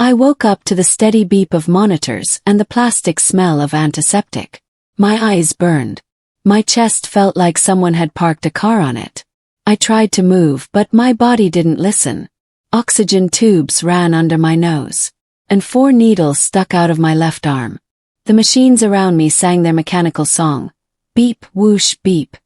I woke up to the steady beep of monitors and the plastic smell of antiseptic. My eyes burned. My chest felt like someone had parked a car on it. I tried to move, but my body didn't listen. Oxygen tubes ran under my nose, and 4 needles stuck out of my left arm. The machines around me sang their mechanical song. Beep, whoosh, beep,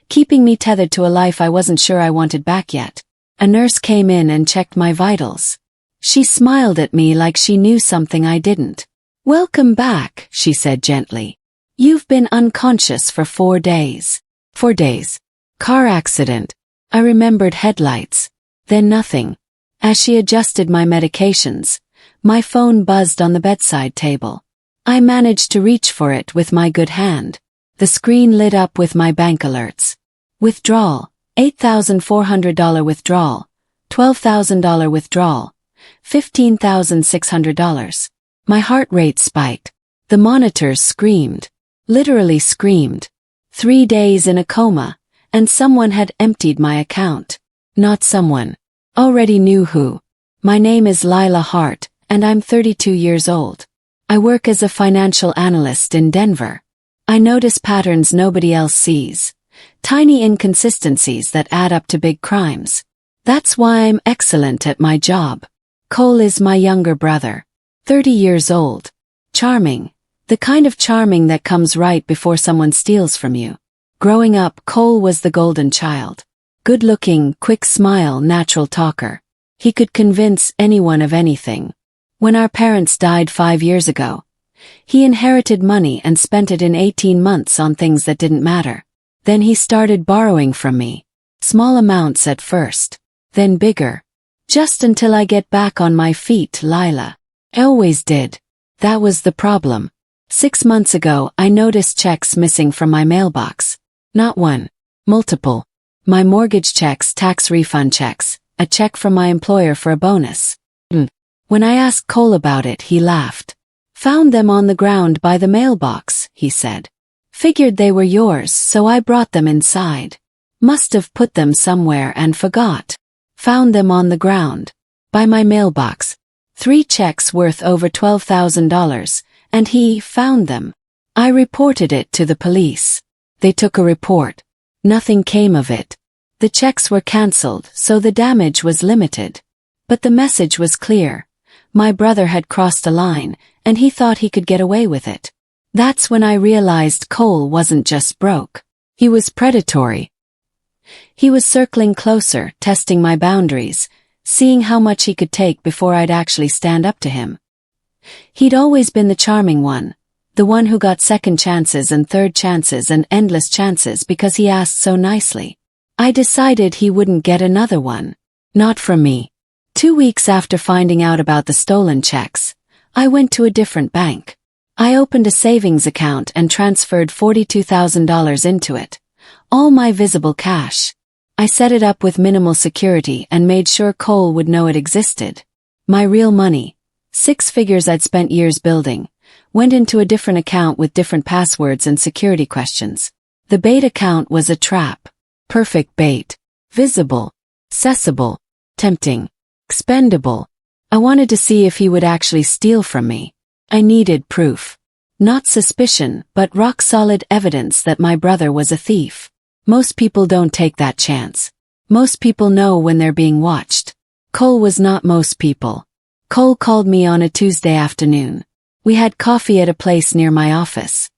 keeping me tethered to a life I wasn't sure I wanted back yet. A nurse came in and checked my vitals. She smiled at me like she knew something I didn't. "Welcome back," she said gently. "You've been unconscious for 4 days. 4 days. Car accident." I remembered headlights. Then nothing. As she adjusted my medications, my phone buzzed on the bedside table. I managed to reach for it with my good hand. The screen lit up with my bank alerts. Withdrawal, $8,400 withdrawal, $12,000 withdrawal, $15,600. My heart rate spiked. The monitors screamed. Literally screamed. 3 days in a coma, and someone had emptied my account. Not someone. Already knew who. My name is Lila Hart, and I'm 32 years old. I work as a financial analyst in Denver. I notice patterns nobody else sees. Tiny inconsistencies that add up to big crimes. That's why I'm excellent at my job. Cole is my younger brother. 30 years old. Charming. The kind of charming that comes right before someone steals from you. Growing up, Cole was the golden child. Good-looking, quick smile, natural talker. He could convince anyone of anything. When our parents died 5 years ago, he inherited money and spent it in 18 months on things that didn't matter. Then he started borrowing from me. Small amounts at first. Then bigger. Just until I get back on my feet, Lila. I always did. That was the problem. 6 months ago, I noticed checks missing from my mailbox. Not one. Multiple. My mortgage checks, tax refund checks, a check from my employer for a bonus. When I asked Cole about it, he laughed. "Found them on the ground by the mailbox," he said. "Figured they were yours, so I brought them inside. Must have put them somewhere and forgot. Found them on the ground. By my mailbox. 3 checks worth over $12,000, and he found them. I reported it to the police. They took a report. Nothing came of it. The checks were cancelled, so the damage was limited. But the message was clear. My brother had crossed a line, and he thought he could get away with it. That's when I realized Cole wasn't just broke. He was predatory. He was circling closer, testing my boundaries, seeing how much he could take before I'd actually stand up to him. He'd always been the charming one, the one who got second chances and third chances and endless chances because he asked so nicely. I decided he wouldn't get another one. Not from me. 2 weeks after finding out about the stolen checks, I went to a different bank. I opened a savings account and transferred $42,000 into it. All my visible cash. I set it up with minimal security and made sure Cole would know it existed. My real money, 6 figures I'd spent years building, went into a different account with different passwords and security questions. The bait account was a trap. Perfect bait. Visible. Accessible. Tempting. Expendable. I wanted to see if he would actually steal from me. I needed proof. Not suspicion, but rock-solid evidence that my brother was a thief. Most people don't take that chance. Most people know when they're being watched. Cole was not most people. Cole called me on a Tuesday afternoon. We had coffee at a place near my office.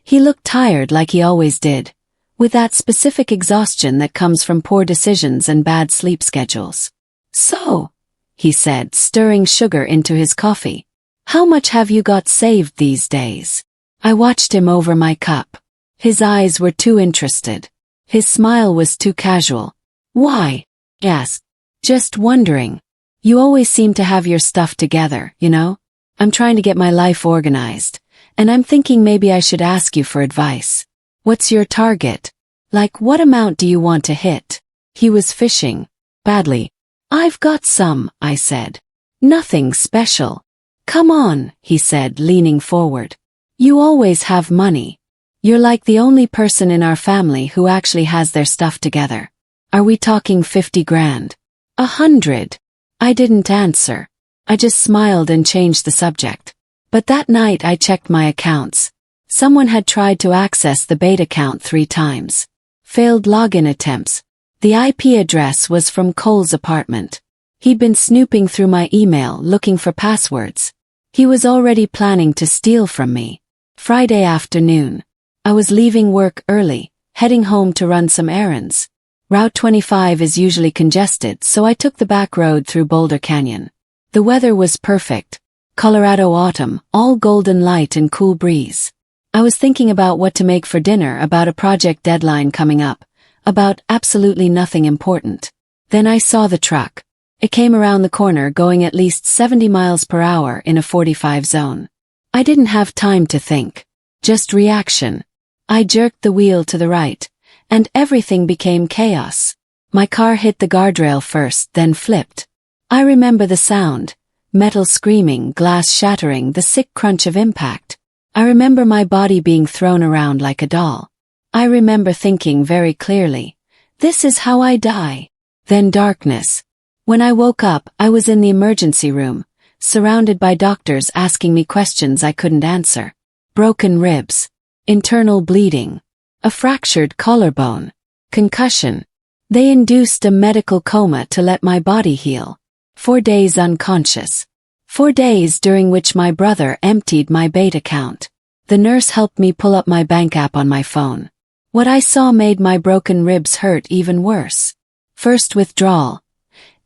He looked tired like he always did, with that specific exhaustion that comes from poor decisions and bad sleep schedules. "So," he said, stirring sugar into his coffee, "how much have you got saved these days?" I watched him over my cup. His eyes were too interested. His smile was too casual. "Why?" I asked. "Just wondering. You always seem to have your stuff together, you know? I'm trying to get my life organized, and I'm thinking maybe I should ask you for advice. What's your target? Like, what amount do you want to hit?" He was fishing. Badly. "I've got some," I said. "Nothing special." "Come on," he said, leaning forward. "You always have money. You're like the only person in our family who actually has their stuff together. Are we talking 50 grand? 100? I didn't answer. I just smiled and changed the subject. But that night I checked my accounts. Someone had tried to access the bait account 3 times. Failed login attempts. The IP address was from Cole's apartment. He'd been snooping through my email looking for passwords. He was already planning to steal from me. Friday afternoon. I was leaving work early, heading home to run some errands. Route 25 is usually congested, so I took the back road through Boulder Canyon. The weather was perfect. Colorado autumn, all golden light and cool breeze. I was thinking about what to make for dinner, about a project deadline coming up, about absolutely nothing important. Then I saw the truck. It came around the corner going at least 70 miles per hour in a 45 zone. I didn't have time to think. Just reaction. I jerked the wheel to the right, and everything became chaos. My car hit the guardrail first, then flipped. I remember the sound. Metal screaming, glass shattering, the sick crunch of impact. I remember my body being thrown around like a doll. I remember thinking very clearly, this is how I die. Then darkness. When I woke up, I was in the emergency room, surrounded by doctors asking me questions I couldn't answer. Broken ribs. Internal bleeding. A fractured collarbone. Concussion. They induced a medical coma to let my body heal. 4 days unconscious. 4 days during which my brother emptied my bait account. The nurse helped me pull up my bank app on my phone. What I saw made my broken ribs hurt even worse. First withdrawal.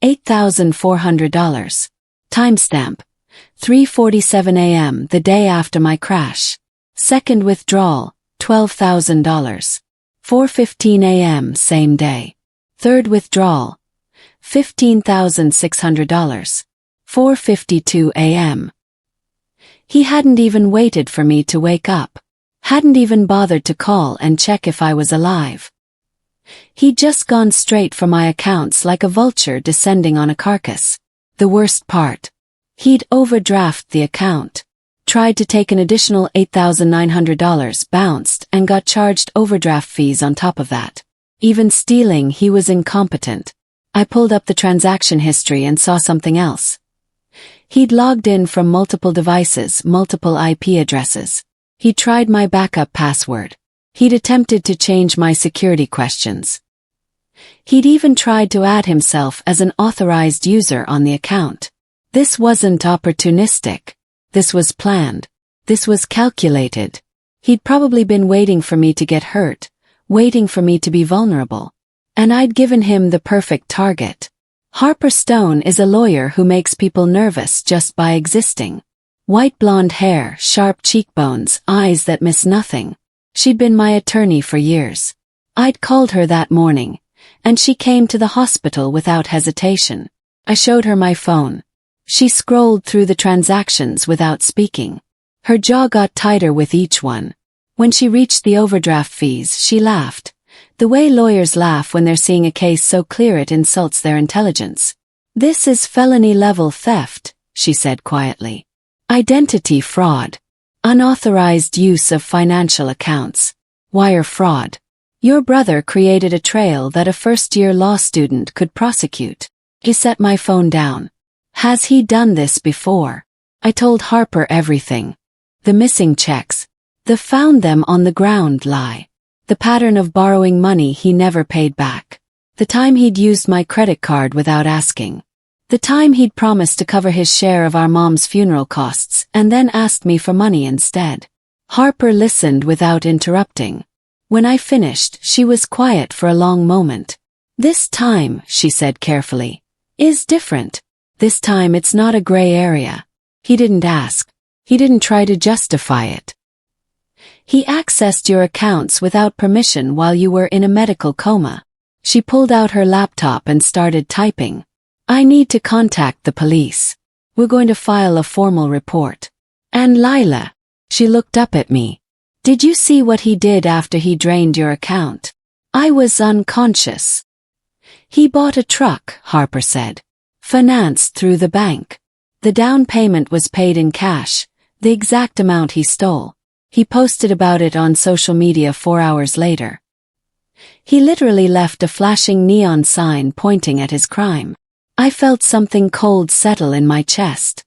$8,400. Timestamp. 3:47 a.m. the day after my crash. Second withdrawal. $12,000. 4:15 a.m. same day. Third withdrawal. $15,600. 4:52 a.m. He hadn't even waited for me to wake up. Hadn't even bothered to call and check if I was alive. He'd just gone straight for my accounts like a vulture descending on a carcass. The worst part. He'd overdraft the account. Tried to take an additional $8,900, bounced, and got charged overdraft fees on top of that. Even stealing, he was incompetent. I pulled up the transaction history and saw something else. He'd logged in from multiple devices, multiple IP addresses. He'd tried my backup password. He'd attempted to change my security questions. He'd even tried to add himself as an authorized user on the account. This wasn't opportunistic. This was planned. This was calculated. He'd probably been waiting for me to get hurt, waiting for me to be vulnerable. And I'd given him the perfect target. Harper Stone is a lawyer who makes people nervous just by existing. White blonde hair, sharp cheekbones, eyes that miss nothing. She'd been my attorney for years. I'd called her that morning, and she came to the hospital without hesitation. I showed her my phone. She scrolled through the transactions without speaking. Her jaw got tighter with each one. When she reached the overdraft fees, she laughed. The way lawyers laugh when they're seeing a case so clear it insults their intelligence. This is felony-level theft, she said quietly. Identity fraud. Unauthorized use of financial accounts. Wire fraud. Your brother created a trail that a first-year law student could prosecute. He set my phone down. Has he done this before? I told Harper everything. The missing checks. The found them on the ground lie. The pattern of borrowing money he never paid back. The time he'd used my credit card without asking. The time he'd promised to cover his share of our mom's funeral costs and then asked me for money instead. Harper listened without interrupting. When I finished, she was quiet for a long moment. This time, she said carefully, is different. This time it's not a gray area. He didn't ask. He didn't try to justify it. He accessed your accounts without permission while you were in a medical coma. She pulled out her laptop and started typing. I need to contact the police. We're going to file a formal report. And Lila. She looked up at me. Did you see what he did after he drained your account? I was unconscious. He bought a truck, Harper said. Financed through the bank. The down payment was paid in cash, the exact amount he stole. He posted about it on social media 4 hours later. He literally left a flashing neon sign pointing at his crime. I felt something cold settle in my chest.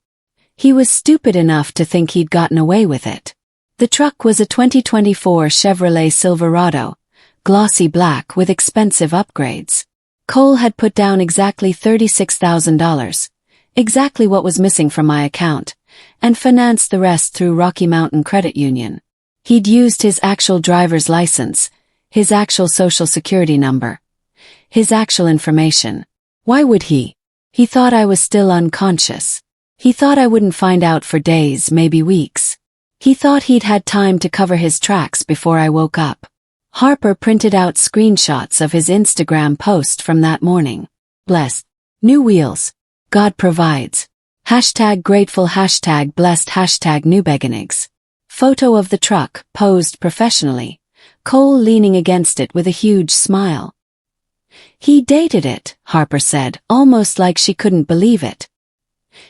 He was stupid enough to think he'd gotten away with it. The truck was a 2024 Chevrolet Silverado, glossy black with expensive upgrades. Cole had put down exactly $36,000, exactly what was missing from my account, and financed the rest through Rocky Mountain Credit Union. He'd used his actual driver's license, his actual social security number, his actual information. Why would he? He thought I was still unconscious. He thought I wouldn't find out for days, maybe weeks. He thought he'd had time to cover his tracks before I woke up. Harper printed out screenshots of his Instagram post from that morning. Blessed. New wheels. God provides. #grateful, #blessed, #new beginnings. Photo of the truck, posed professionally. Cole leaning against it with a huge smile. He dated it, Harper said, almost like she couldn't believe it.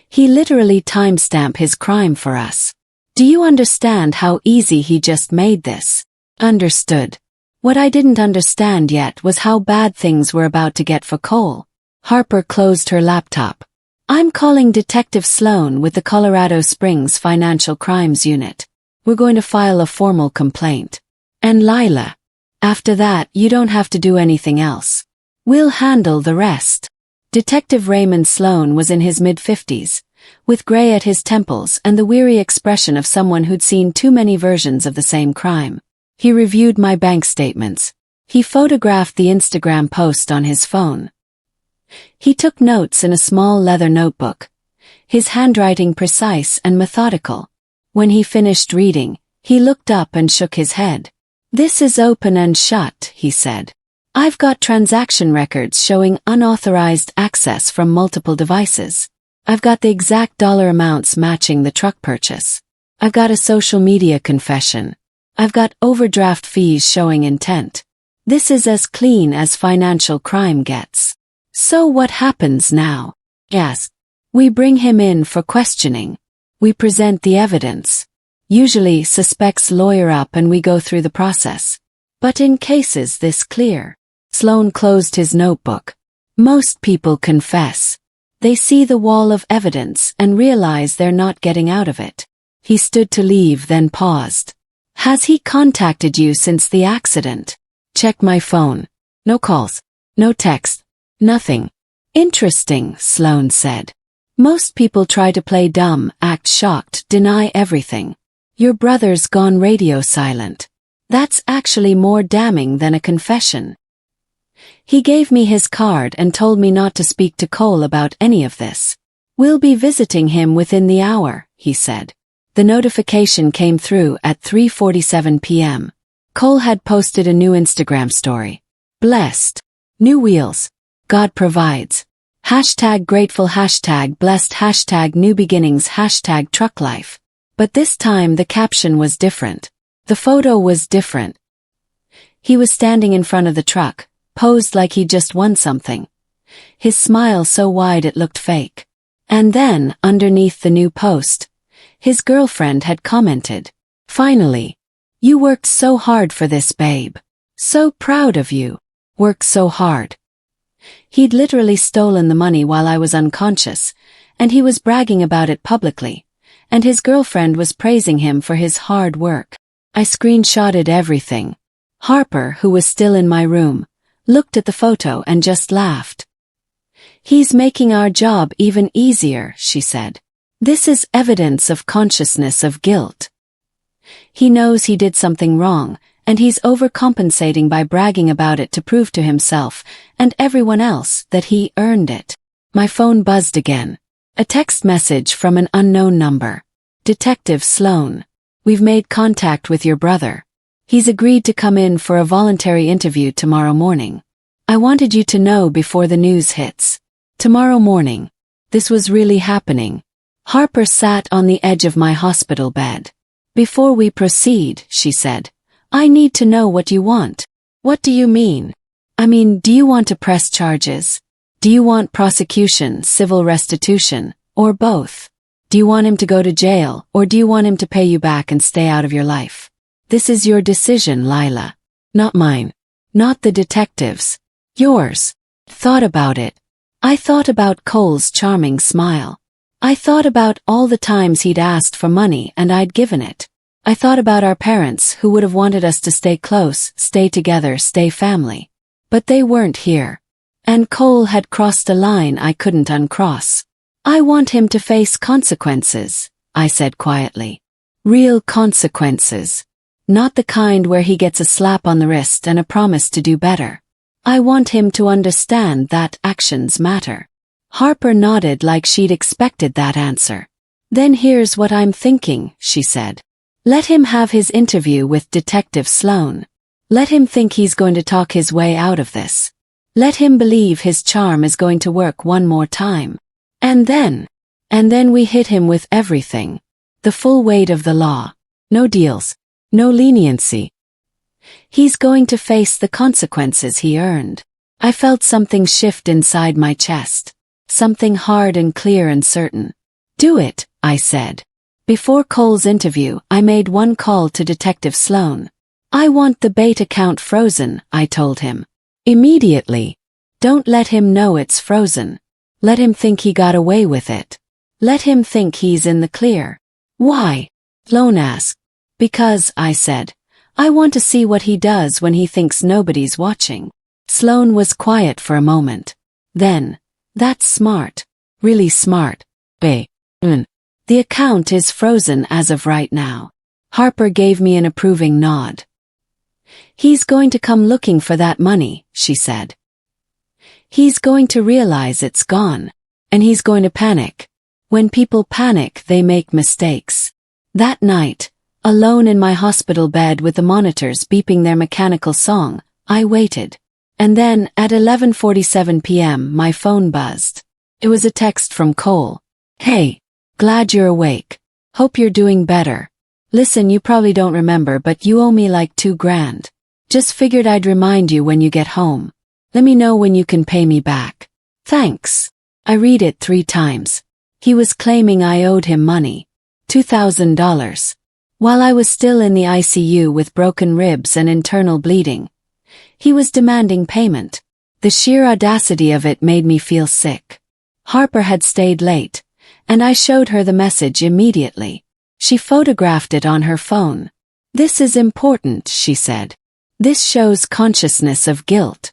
He literally timestamped his crime for us. Do you understand how easy he just made this? Understood. What I didn't understand yet was how bad things were about to get for Cole. Harper closed her laptop. I'm calling Detective Sloan with the Colorado Springs Financial Crimes Unit. We're going to file a formal complaint. And Lila. After that, you don't have to do anything else. We'll handle the rest. Detective Raymond Sloan was in his mid-50s, with gray at his temples and the weary expression of someone who'd seen too many versions of the same crime. He reviewed my bank statements. He photographed the Instagram post on his phone. He took notes in a small leather notebook, his handwriting precise and methodical. When he finished reading, he looked up and shook his head. This is open and shut, he said. I've got transaction records showing unauthorized access from multiple devices. I've got the exact dollar amounts matching the truck purchase. I've got a social media confession. I've got overdraft fees showing intent. This is as clean as financial crime gets. So what happens now? Yes. We bring him in for questioning. We present the evidence. Usually suspects lawyer up and we go through the process. But in cases this clear, Sloan closed his notebook. Most people confess. They see the wall of evidence and realize they're not getting out of it. He stood to leave, then paused. Has he contacted you since the accident? Check my phone. No calls. No text. Nothing. Interesting, Sloan said. Most people try to play dumb, act shocked, deny everything. Your brother's gone radio silent. That's actually more damning than a confession. He gave me his card and told me not to speak to Cole about any of this. We'll be visiting him within the hour, he said. The notification came through at 3:47 p.m. Cole had posted a new Instagram story. Blessed. New wheels. God provides. #grateful, #blessed, #new beginnings, #truck life. But this time the caption was different. The photo was different. He was standing in front of the truck, posed like he'd just won something. His smile so wide it looked fake. And then, underneath the new post, his girlfriend had commented, "Finally. You worked so hard for this, babe. So proud of you. Worked so hard." He'd literally stolen the money while I was unconscious, and he was bragging about it publicly, and his girlfriend was praising him for his hard work. I screenshotted everything. Harper, who was still in my room, looked at the photo and just laughed. He's making our job even easier, she said. This is evidence of consciousness of guilt. He knows he did something wrong, and he's overcompensating by bragging about it to prove to himself and everyone else that he earned it. My phone buzzed again. A text message from an unknown number. Detective Sloan. We've made contact with your brother. He's agreed to come in for a voluntary interview tomorrow morning. I wanted you to know before the news hits. Tomorrow morning. This was really happening. Harper sat on the edge of my hospital bed. Before we proceed, she said, I need to know what you want. What do you mean? I mean, do you want to press charges? Do you want prosecution, civil restitution, or both? Do you want him to go to jail, or do you want him to pay you back and stay out of your life? This is your decision, Lila. Not mine. Not the detective's. Yours. Thought about it. I thought about Cole's charming smile. I thought about all the times he'd asked for money and I'd given it. I thought about our parents who would have wanted us to stay close, stay together, stay family. But they weren't here. And Cole had crossed a line I couldn't uncross. I want him to face consequences, I said quietly. Real consequences. Not the kind where he gets a slap on the wrist and a promise to do better. I want him to understand that actions matter. Harper nodded like she'd expected that answer. Then here's what I'm thinking, she said. Let him have his interview with Detective Sloan. Let him think he's going to talk his way out of this. Let him believe his charm is going to work one more time. And then we hit him with everything. The full weight of the law. No deals. No leniency. He's going to face the consequences he earned. I felt something shift inside my chest. Something hard and clear and certain. Do it, I said. Before Cole's interview, I made one call to Detective Sloan. I want the bait account frozen, I told him. Immediately. Don't let him know it's frozen. Let him think he got away with it. Let him think he's in the clear. Why? Sloan asked. Because, I said, I want to see what he does when he thinks nobody's watching. Sloan was quiet for a moment. Then, that's smart. Really smart. The account is frozen as of right now. Harper gave me an approving nod. He's going to come looking for that money, she said. He's going to realize it's gone. And he's going to panic. When people panic, they make mistakes. That night, alone in my hospital bed with the monitors beeping their mechanical song, I waited. And then, at 11:47 p.m., my phone buzzed. It was a text from Cole. Hey. Glad you're awake. Hope you're doing better. Listen, you probably don't remember, but you owe me like $2,000. Just figured I'd remind you when you get home. Let me know when you can pay me back. Thanks. I read it 3 times. He was claiming I owed him money. $2,000. While I was still in the ICU with broken ribs and internal bleeding. He was demanding payment. The sheer audacity of it made me feel sick. Harper had stayed late. And I showed her the message immediately. She photographed it on her phone. This is important, she said. This shows consciousness of guilt.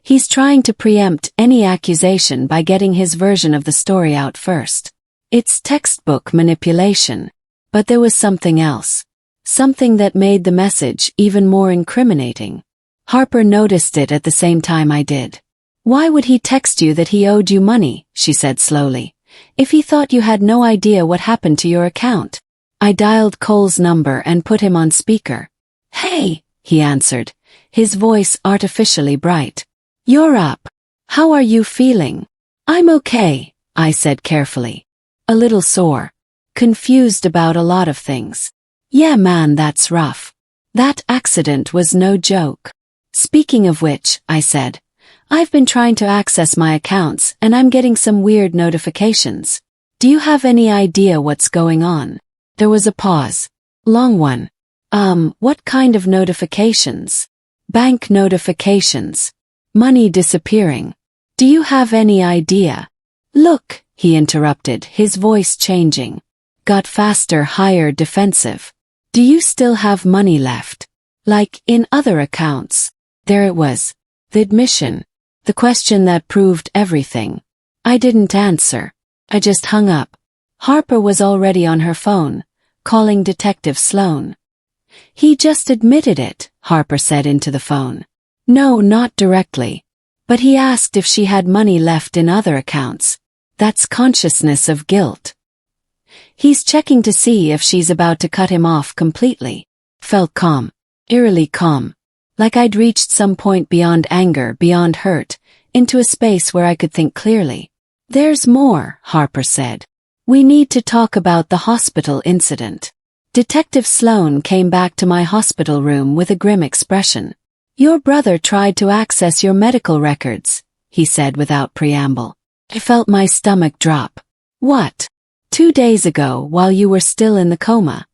He's trying to preempt any accusation by getting his version of the story out first. It's textbook manipulation. But there was something else. Something that made the message even more incriminating. Harper noticed it at the same time I did. Why would he text you that he owed you money, she said slowly. If he thought you had no idea what happened to your account. I dialed Cole's number and put him on speaker. Hey, he answered, his voice artificially bright. You're up. How are you feeling? I'm okay, I said carefully. A little sore. Confused about a lot of things. Yeah man, that's rough. That accident was no joke. Speaking of which, I said, I've been trying to access my accounts and I'm getting some weird notifications. Do you have any idea what's going on? There was a pause. Long one. What kind of notifications? Bank notifications. Money disappearing. Do you have any idea? Look, he interrupted, his voice changing. Got faster, higher, defensive. Do you still have money left? Like in other accounts? There it was. The admission. The question that proved everything. I didn't answer. I just hung up. Harper was already on her phone, calling Detective Sloan. He just admitted it, Harper said into the phone. No, not directly. But he asked if she had money left in other accounts. That's consciousness of guilt. He's checking to see if she's about to cut him off completely. Felt calm. Eerily calm. Like I'd reached some point beyond anger, beyond hurt, into a space where I could think clearly. There's more, Harper said. We need to talk about the hospital incident. Detective Sloan came back to my hospital room with a grim expression. Your brother tried to access your medical records, he said without preamble. I felt my stomach drop. What? 2 days ago while you were still in the coma.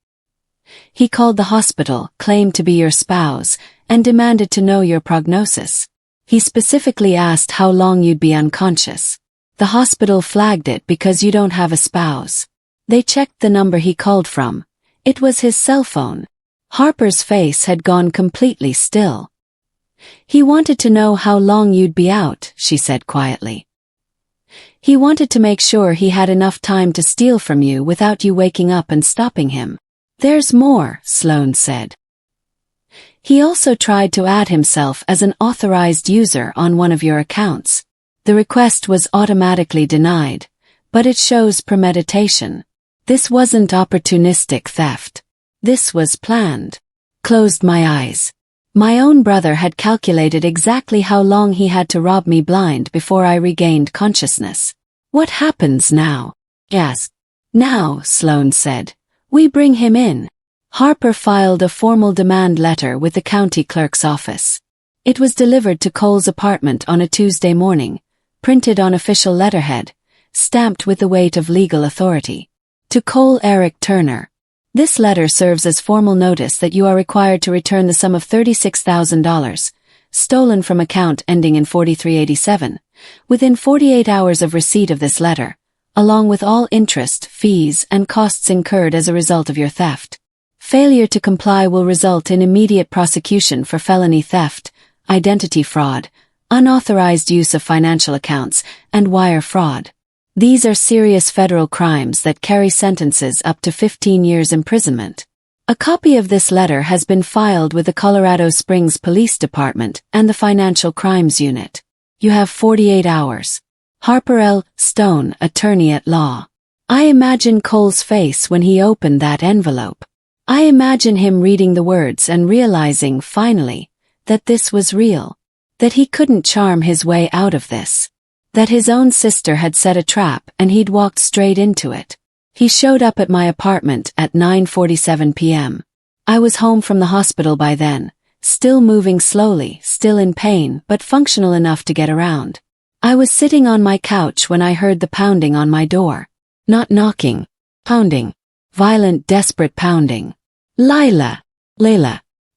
He called the hospital, claimed to be your spouse, and demanded to know your prognosis. He specifically asked how long you'd be unconscious. The hospital flagged it because you don't have a spouse. They checked the number he called from. It was his cell phone. Harper's face had gone completely still. He wanted to know how long you'd be out, she said quietly. He wanted to make sure he had enough time to steal from you without you waking up and stopping him. There's more, Sloan said. He also tried to add himself as an authorized user on one of your accounts. The request was automatically denied, but it shows premeditation. This wasn't opportunistic theft. This was planned. Closed my eyes. My own brother had calculated exactly how long he had to rob me blind before I regained consciousness. What happens now? Asked. Now, Sloan said, we bring him in. Harper filed a formal demand letter with the county clerk's office. It was delivered to Cole's apartment on a Tuesday morning, printed on official letterhead, stamped with the weight of legal authority. To Cole Eric Turner. This letter serves as formal notice that you are required to return the sum of $36,000, stolen from account ending in 4387, within 48 hours of receipt of this letter, along with all interest, fees, and costs incurred as a result of your theft. Failure to comply will result in immediate prosecution for felony theft, identity fraud, unauthorized use of financial accounts, and wire fraud. These are serious federal crimes that carry sentences up to 15 years imprisonment. A copy of this letter has been filed with the Colorado Springs Police Department and the Financial Crimes Unit. You have 48 hours. Harper L. Stone, attorney at law. I imagine Cole's face when he opened that envelope. I imagine him reading the words and realizing, finally, that this was real. That he couldn't charm his way out of this. That his own sister had set a trap and he'd walked straight into it. He showed up at my apartment at 9:47 p.m. I was home from the hospital by then, still moving slowly, still in pain, but functional enough to get around. I was sitting on my couch when I heard the pounding on my door. Not knocking. Pounding. Violent, desperate pounding. Layla.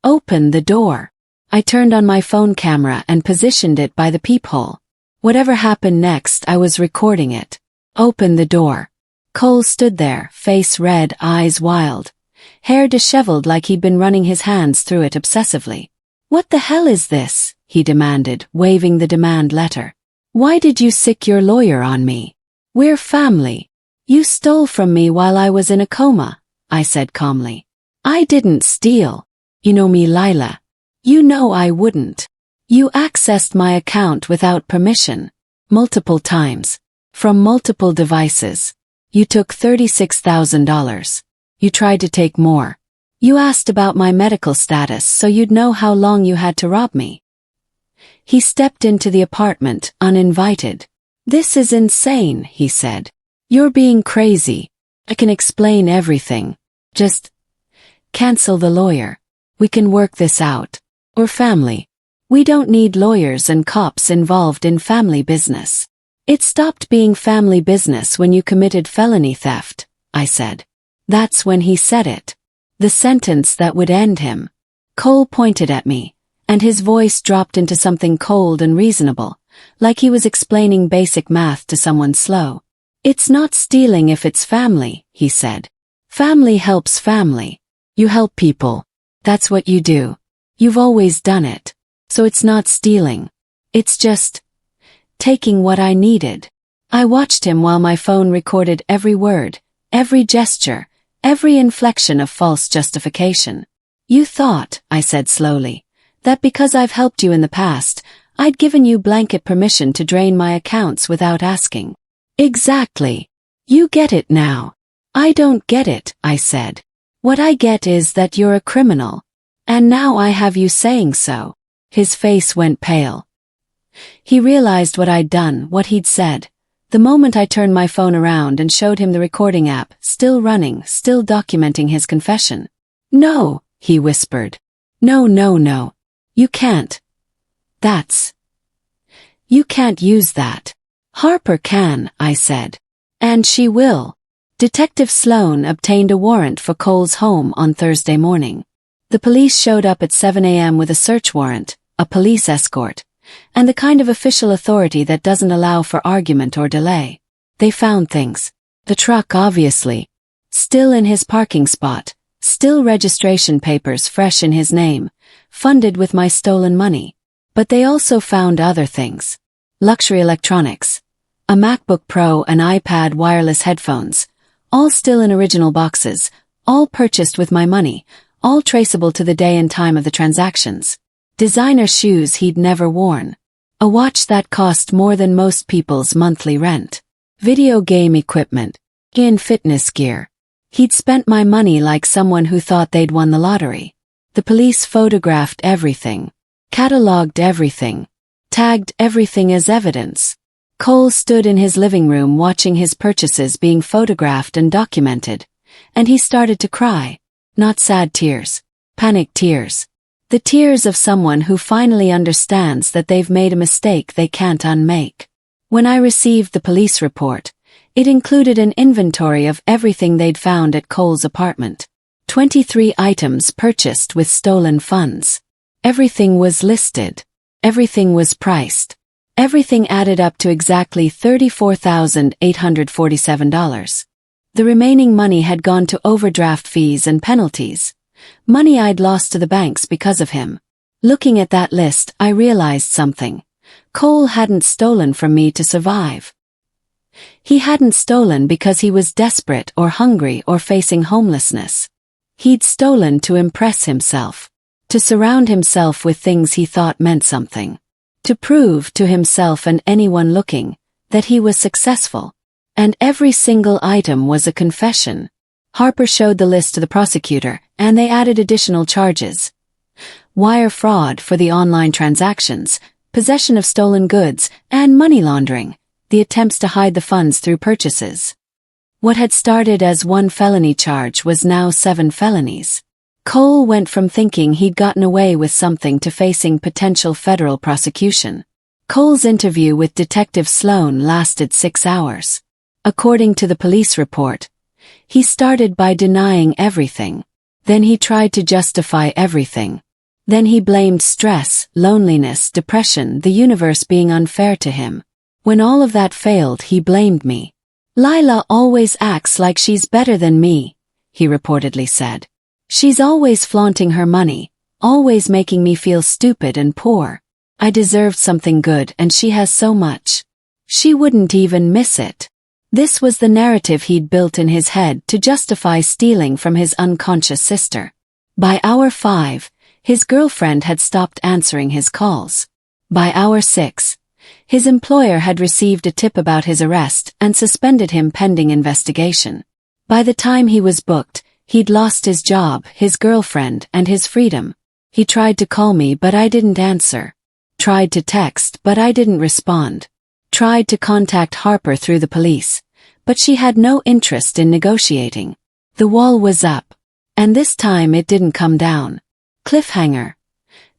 Open the door. I turned on my phone camera and positioned it by the peephole. Whatever happened next, I was recording it. Open the door. Cole stood there, face red, eyes wild. Hair disheveled like he'd been running his hands through it obsessively. What the hell is this? He demanded, waving the demand letter. Why did you sick your lawyer on me? We're family. You stole from me while I was in a coma, I said calmly. I didn't steal. You know me, Lila. You know I wouldn't. You accessed my account without permission. Multiple times. From multiple devices. You took $36,000. You tried to take more. You asked about my medical status so you'd know how long you had to rob me. He stepped into the apartment, uninvited. This is insane, he said. You're being crazy. I can explain everything. Just cancel the lawyer. We can work this out. We're family. We don't need lawyers and cops involved in family business. It stopped being family business when you committed felony theft, I said. That's when he said it. The sentence that would end him. Cole pointed at me, and his voice dropped into something cold and reasonable, like he was explaining basic math to someone slow. It's not stealing if it's family, he said. Family helps family. You help people. That's what you do. You've always done it. So it's not stealing. It's just taking what I needed. I watched him while my phone recorded every word, every gesture, every inflection of false justification. You thought, I said slowly, that because I've helped you in the past, I'd given you blanket permission to drain my accounts without asking. Exactly. You get it now. I don't get it, I said. What I get is that you're a criminal. And now I have you saying so. His face went pale. He realized what I'd done, what he'd said. The moment I turned my phone around and showed him the recording app, still running, still documenting his confession. No, he whispered. No. You can't. You can't use that. Harper can, I said. And she will. Detective Sloan obtained a warrant for Cole's home on Thursday morning. The police showed up at 7 a.m. with a search warrant, a police escort, and the kind of official authority that doesn't allow for argument or delay. They found things. The truck, obviously. Still in his parking spot. Still registration papers fresh in his name. Funded with my stolen money. But they also found other things. Luxury electronics. A MacBook Pro, an iPad, wireless headphones. All still in original boxes. All purchased with my money. All traceable to the day and time of the transactions. Designer shoes he'd never worn. A watch that cost more than most people's monthly rent. Video game equipment. And fitness gear. He'd spent my money like someone who thought they'd won the lottery. The police photographed everything. Catalogued everything. Tagged everything as evidence. Cole stood in his living room watching his purchases being photographed and documented. And he started to cry. Not sad tears. Panic tears. The tears of someone who finally understands that they've made a mistake they can't unmake. When I received the police report, it included an inventory of everything they'd found at Cole's apartment. 23 items purchased with stolen funds. Everything was listed. Everything was priced. Everything added up to exactly $34,847. The remaining money had gone to overdraft fees and penalties. Money I'd lost to the banks because of him. Looking at that list, I realized something. Cole hadn't stolen from me to survive. He hadn't stolen because he was desperate or hungry or facing homelessness. He'd stolen to impress himself. To surround himself with things he thought meant something. To prove to himself and anyone looking that he was successful. And every single item was a confession. Harper showed the list to the prosecutor, and they added additional charges. Wire fraud for the online transactions, possession of stolen goods, and money laundering, the attempts to hide the funds through purchases. What had started as one felony charge was now 7 felonies. Cole went from thinking he'd gotten away with something to facing potential federal prosecution. Cole's interview with Detective Sloan lasted 6 hours. According to the police report, he started by denying everything. Then he tried to justify everything. Then he blamed stress, loneliness, depression, the universe being unfair to him. When all of that failed, he blamed me. Lila always acts like she's better than me, he reportedly said. She's always flaunting her money, always making me feel stupid and poor. I deserved something good and she has so much. She wouldn't even miss it. This was the narrative he'd built in his head to justify stealing from his unconscious sister. By hour 5, his girlfriend had stopped answering his calls. By hour 6, his employer had received a tip about his arrest and suspended him pending investigation. By the time he was booked, he'd lost his job, his girlfriend, and his freedom. He tried to call me but I didn't answer. Tried to text but I didn't respond. Tried to contact Harper through the police, but she had no interest in negotiating. The wall was up. And this time it didn't come down. Cliffhanger.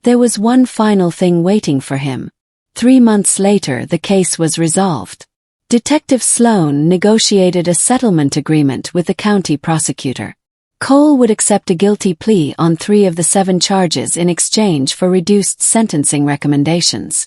There was one final thing waiting for him. 3 months later the case was resolved. Detective Sloan negotiated a settlement agreement with the county prosecutor. Cole would accept a guilty plea on 3 of the 7 charges in exchange for reduced sentencing recommendations.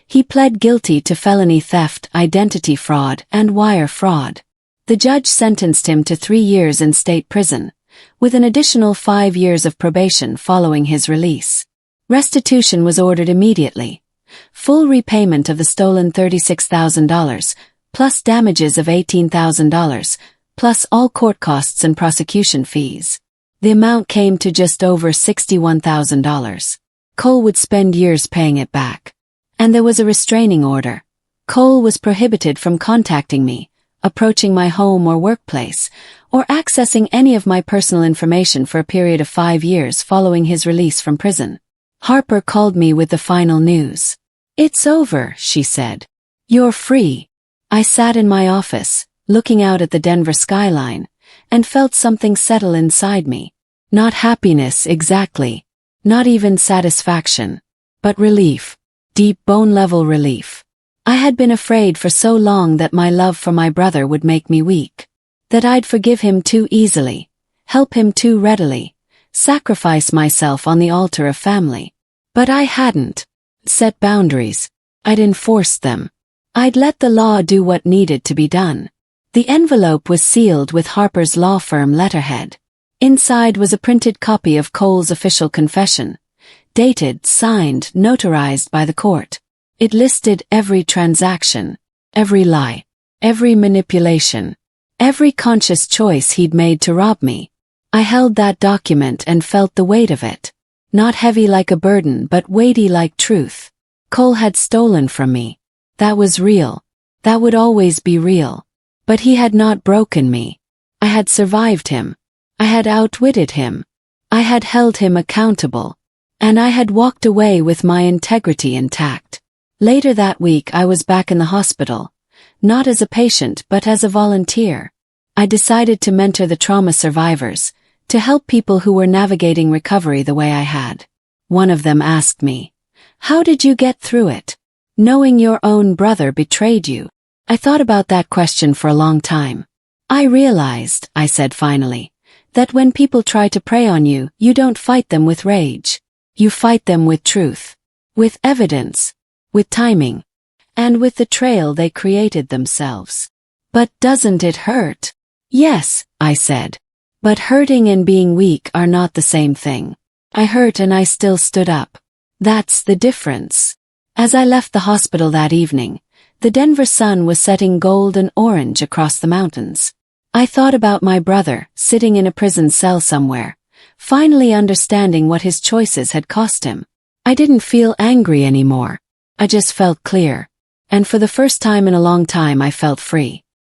He pled guilty to felony theft, identity fraud, and wire fraud. The judge sentenced him to 3 years in state prison, with an additional 5 years of probation following his release. Restitution was ordered immediately. Full repayment of the stolen $36,000, plus damages of $18,000, plus all court costs and prosecution fees. The amount came to just over $61,000. Cole would spend years paying it back. And there was a restraining order. Cole was prohibited from contacting me, approaching my home or workplace, or accessing any of my personal information for a period of 5 years following his release from prison. Harper called me with the final news. "It's over," she said. "You're free." I sat in my office, looking out at the Denver skyline, and felt something settle inside me. Not happiness exactly. Not even satisfaction. But relief. Deep bone-level relief. I had been afraid for so long that my love for my brother would make me weak. That I'd forgive him too easily, help him too readily, sacrifice myself on the altar of family. But I hadn't. set boundaries. I'd enforce them. I'd let the law do what needed to be done. The envelope was sealed with Harper's law firm letterhead. Inside was a printed copy of Cole's official confession, dated, signed, notarized by the court. It listed every transaction, every lie, every manipulation, every conscious choice he'd made to rob me. I held that document and felt the weight of it. Not heavy like a burden but weighty like truth. Cole had stolen from me. That was real. That would always be real. But he had not broken me. I had survived him. I had outwitted him. I had held him accountable. And I had walked away with my integrity intact. Later that week I was back in the hospital. Not as a patient but as a volunteer. I decided to mentor the trauma survivors, to help people who were navigating recovery the way I had. One of them asked me, "How did you get through it? Knowing your own brother betrayed you." I thought about that question for a long time. I realized, I said finally, that when people try to prey on you, you don't fight them with rage. You fight them with truth, with evidence, with timing, and with the trail they created themselves. But doesn't it hurt? Yes, I said. But hurting and being weak are not the same thing. I hurt and I still stood up. That's the difference. As I left the hospital that evening, the Denver sun was setting gold and orange across the mountains. I thought about my brother, sitting in a prison cell somewhere, finally understanding what his choices had cost him. I didn't feel angry anymore. I just felt clear. And for the first time in a long time I felt free.